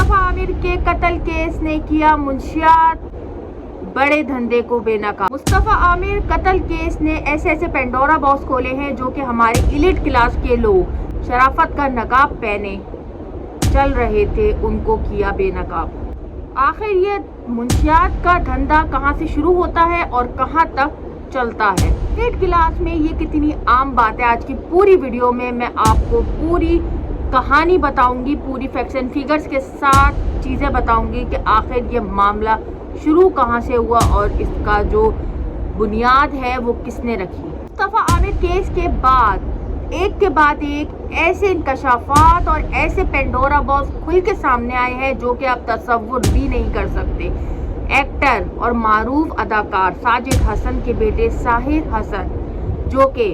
मुस्तफ़ा आमिर के कत्ल केस ने किया मुंशियात बड़े धंधे को बेनकाब। मुस्तफ़ा आमिर कत्ल केस ने ऐसे ऐसे पेंडोरा बॉक्स खोले हैं जो कि हमारे एलिट क्लास के लोग शराफत का नकाब पहने चल रहे थे, उनको किया बेनकाब। आखिर ये मुंशियात का धंधा कहाँ से शुरू होता है और कहाँ तक चलता है? एलिट क्लास में ये कितनी आम बात है। आज की पूरी वीडियो में मैं आपको पूरी कहानी बताऊंगी, पूरी फैक्ट्स एंड फिगर्स के साथ चीज़ें बताऊंगी कि आखिर ये मामला शुरू कहाँ से हुआ और इसका जो बुनियाद है वो किसने रखी। मुस्तफ़ा आमिर केस के बाद एक ऐसे इंकशाफात और ऐसे पेंडोरा बॉक्स खुल के सामने आए हैं जो कि आप तसव्वुर भी नहीं कर सकते। एक्टर और मारूफ अदाकार साजिद हसन के बेटे साहिर हसन, जो कि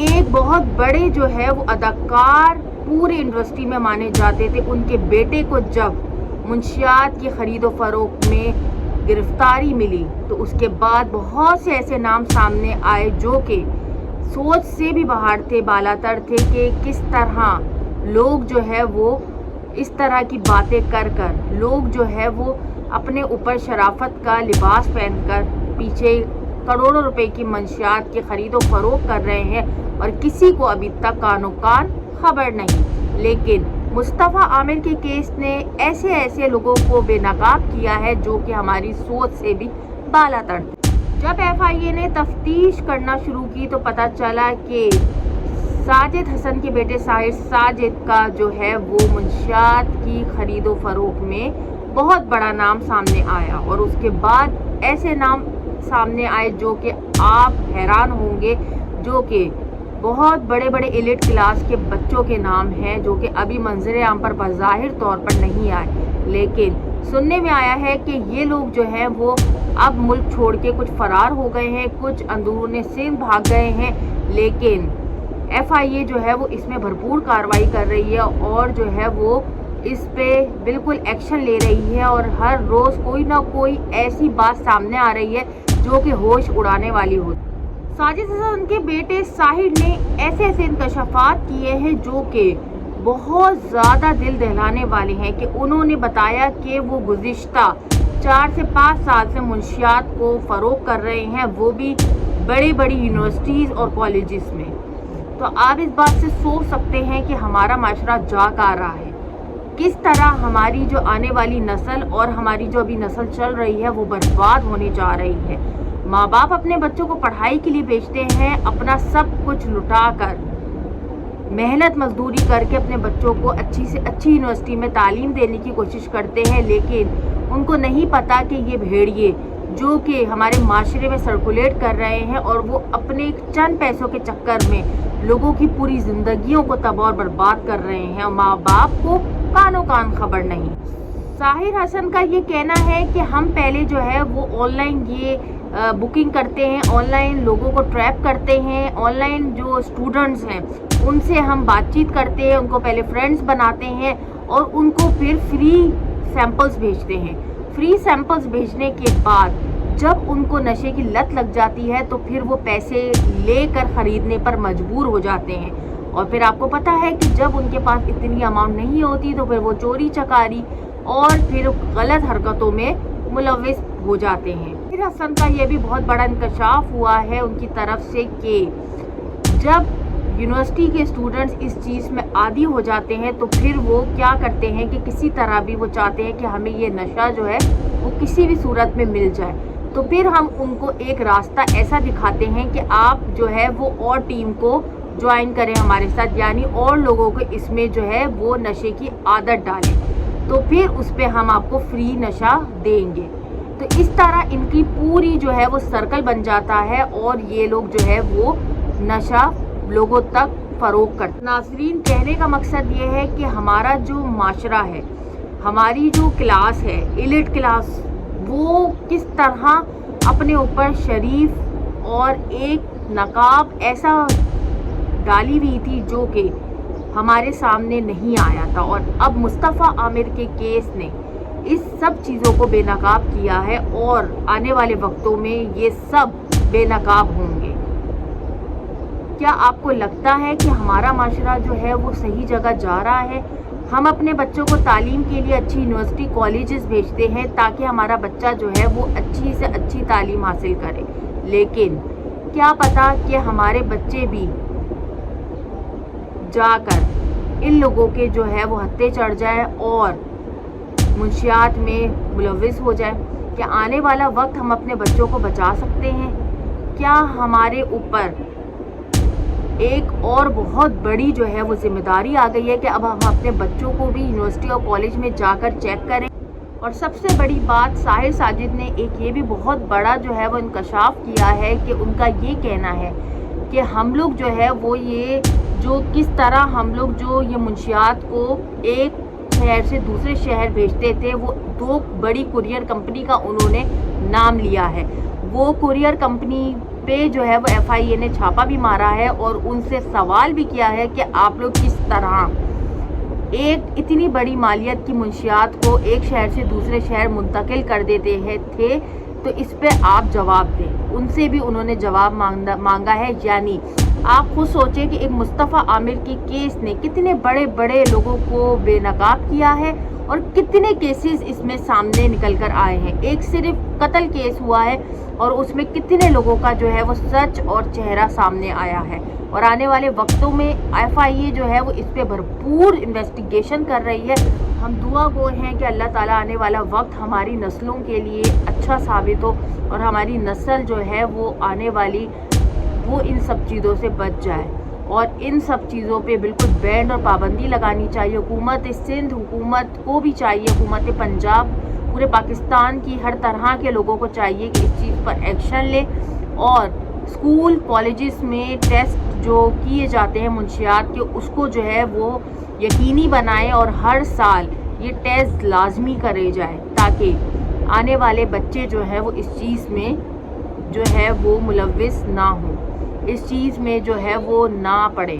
एक बहुत बड़े जो है वो अदाकार पूरी इंडस्ट्री में माने जाते थे, उनके बेटे को जब मुंशियात की खरीदो फरोख्त में गिरफ्तारी मिली तो उसके बाद बहुत से ऐसे नाम सामने आए जो कि सोच से भी बाहर थे, बालातर थे कि किस तरह लोग जो है वो इस तरह की बातें कर लोग जो है वो अपने ऊपर शराफत का लिबास पहनकर पीछे करोड़ों रुपए की मंशियात की खरीदो फरोख्त कर रहे हैं और किसी को अभी तक कानो कान खबर नहीं। लेकिन मुस्तफ़ा आमिर के केस ने ऐसे ऐसे लोगों को बेनकाब किया है जो कि हमारी सोच से भी बालातर। जब FIA ने तफ्तीश करना शुरू की तो पता चला कि साजिद हसन के बेटे साजिद का जो है वो मुंशियात की खरीदो फरोख्त में बहुत बड़ा नाम सामने आया और उसके बाद ऐसे नाम सामने आए जो कि आप हैरान होंगे, जो कि बहुत बड़े बड़े एलिट क्लास के बच्चों के नाम हैं जो कि अभी मंजर आम पर बज़ाहिर तौर पर नहीं आए, लेकिन सुनने में आया है कि ये लोग जो हैं वो अब मुल्क छोड़ के कुछ फरार हो गए हैं, कुछ अंदरूनी सिंध भाग गए हैं। लेकिन FIA जो है वो इसमें भरपूर कार्रवाई कर रही है और जो है वो इस पे बिल्कुल एक्शन ले रही है और हर रोज़ कोई ना कोई ऐसी बात सामने आ रही है जो कि होश उड़ाने वाली हो। साजिद हसन के बेटे साहिर ने ऐसे ऐसे इंकशाफात किए हैं जो कि बहुत ज़्यादा दिल दहलाने वाले हैं कि उन्होंने बताया कि वो गुज़िश्ता 4 से 5 साल से मुंशियात को फ़रोग़ कर रहे हैं, वो भी बड़ी बड़ी यूनिवर्सिटीज़ और कॉलेजेस में। तो आप इस बात से सोच सकते हैं कि हमारा माशरा जा आ रहा है, किस तरह हमारी जो आने वाली नस्ल और हमारी जो अभी नस्ल चल रही है वो बर्बाद होने जा रही है। माँ बाप अपने बच्चों को पढ़ाई के लिए भेजते हैं, अपना सब कुछ लुटा कर मेहनत मजदूरी करके अपने बच्चों को अच्छी से अच्छी यूनिवर्सिटी में तालीम देने की कोशिश करते हैं, लेकिन उनको नहीं पता कि ये भेड़िए जो कि हमारे माशरे में सर्कुलेट कर रहे हैं और वो अपने चंद पैसों के चक्कर में लोगों की पूरी ज़िंदगियों को तबाह और बर्बाद कर रहे हैं और माँ बाप को कानो कान खबर नहीं। साहिर हसन का ये कहना है कि हम पहले जो है वो ऑनलाइन ये बुकिंग करते हैं, ऑनलाइन लोगों को ट्रैप करते हैं, ऑनलाइन जो स्टूडेंट्स हैं उनसे हम बातचीत करते हैं, उनको पहले फ्रेंड्स बनाते हैं और उनको फिर फ्री सैंपल्स भेजते हैं। फ्री सैंपल्स भेजने के बाद जब उनको नशे की लत लग जाती है तो फिर वो पैसे लेकर ख़रीदने पर मजबूर हो जाते हैं और फिर आपको पता है कि जब उनके पास इतनी अमाउंट नहीं होती तो फिर वो चोरी चकारी और फिर गलत हरकतों में मुलव्विस हो जाते हैं। फिर हसन का ये भी बहुत बड़ा इंकशाफ हुआ है उनकी तरफ से कि जब यूनिवर्सिटी के स्टूडेंट्स इस चीज़ में आदी हो जाते हैं तो फिर वो क्या करते हैं कि किसी तरह भी वो चाहते हैं कि हमें ये नशा जो है वो किसी भी सूरत में मिल जाए। तो फिर हम उनको एक रास्ता ऐसा दिखाते हैं कि आप जो है वो और टीम को ज्वाइन करें हमारे साथ, यानी और लोगों को इसमें जो है वो नशे की आदत डालें, तो फिर उस पर हम आपको फ्री नशा देंगे। तो इस तरह इनकी पूरी जो है वो सर्कल बन जाता है और ये लोग जो है वो नशा लोगों तक फ़रोग़ करते। नाज़रीन, कहने का मकसद ये है कि हमारा जो माशरा है, हमारी जो क्लास है एलिट क्लास, वो किस तरह अपने ऊपर शरीफ और एक नकाब ऐसा डाली हुई थी जो कि हमारे सामने नहीं आया था और अब मुस्तफ़ा आमिर के केस ने इस सब चीज़ों को बेनकाब किया है और आने वाले वक्तों में ये सब बेनकाब होंगे। क्या आपको लगता है कि हमारा माशरा जो है वो सही जगह जा रहा है? ہم اپنے بچوں کو تعلیم کے لیے اچھی یونیورسٹی کالجز بھیجتے ہیں تاکہ ہمارا بچہ جو ہے وہ اچھی سے اچھی تعلیم حاصل کرے، لیکن کیا پتہ کہ ہمارے بچے بھی جا کر ان لوگوں کے جو ہے وہ ہتھے چڑھ جائے اور منشیات میں ملوث ہو جائے۔ کیا آنے والا وقت ہم اپنے بچوں کو بچا سکتے ہیں؟ کیا ہمارے اوپر ایک اور بہت بڑی جو ہے وہ ذمہ داری آ گئی ہے کہ اب ہم اپنے بچوں کو بھی یونیورسٹی اور کالج میں جا کر چیک کریں؟ اور سب سے بڑی بات، ساحر ساجد نے ایک یہ بھی بہت بڑا جو ہے وہ انکشاف کیا ہے کہ ان کا یہ کہنا ہے کہ ہم لوگ جو ہے وہ یہ جو کس طرح ہم لوگ جو یہ منشیات کو ایک شہر سے دوسرے شہر بھیجتے تھے، وہ 2 بڑی کوریئر کمپنی کا انہوں نے نام لیا ہے۔ وہ کوریئر کمپنی پہ جو ہے وہ FIA نے چھاپا بھی مارا ہے اور ان سے سوال بھی کیا ہے کہ آپ لوگ کس طرح ایک اتنی بڑی مالیت کی منشیات کو ایک شہر سے دوسرے شہر منتقل کر دیتے تھے، تو اس پہ آپ جواب دیں۔ ان سے بھی انہوں نے جواب مانگا ہے۔ یعنی آپ خود سوچیں کہ ایک مصطفیٰ عامر کی کیس نے کتنے بڑے بڑے لوگوں کو بے نقاب کیا ہے اور کتنے کیسز اس میں سامنے نکل کر آئے ہیں۔ ایک صرف قتل کیس ہوا ہے اور اس میں کتنے لوگوں کا جو ہے وہ سچ اور چہرہ سامنے آیا ہے، اور آنے والے وقتوں میں FIA جو ہے وہ اس پہ بھرپور انویسٹیگیشن کر رہی ہے۔ ہم دعا گو ہیں کہ اللہ تعالیٰ آنے والا وقت ہماری نسلوں کے لیے اچھا ثابت ہو اور ہماری نسل جو ہے وہ آنے والی وہ ان سب چیزوں سے بچ جائے، اور ان سب چیزوں پہ بالکل بین اور پابندی لگانی چاہیے۔ حکومت سندھ حکومت کو بھی چاہیے، حکومت پنجاب، پورے پاکستان کی ہر طرح کے لوگوں کو چاہیے کہ اس چیز پر ایکشن لے، اور اسکول کالجز میں ٹیسٹ جو کیے جاتے ہیں منشیات کے، اس کو جو ہے وہ یقینی بنائیں اور ہر سال یہ ٹیسٹ لازمی کرے جائے تاکہ آنے والے بچے جو ہے وہ اس چیز میں جو ہے وہ ملوث نہ ہوں، اس چیز میں جو ہے وہ نہ پڑے۔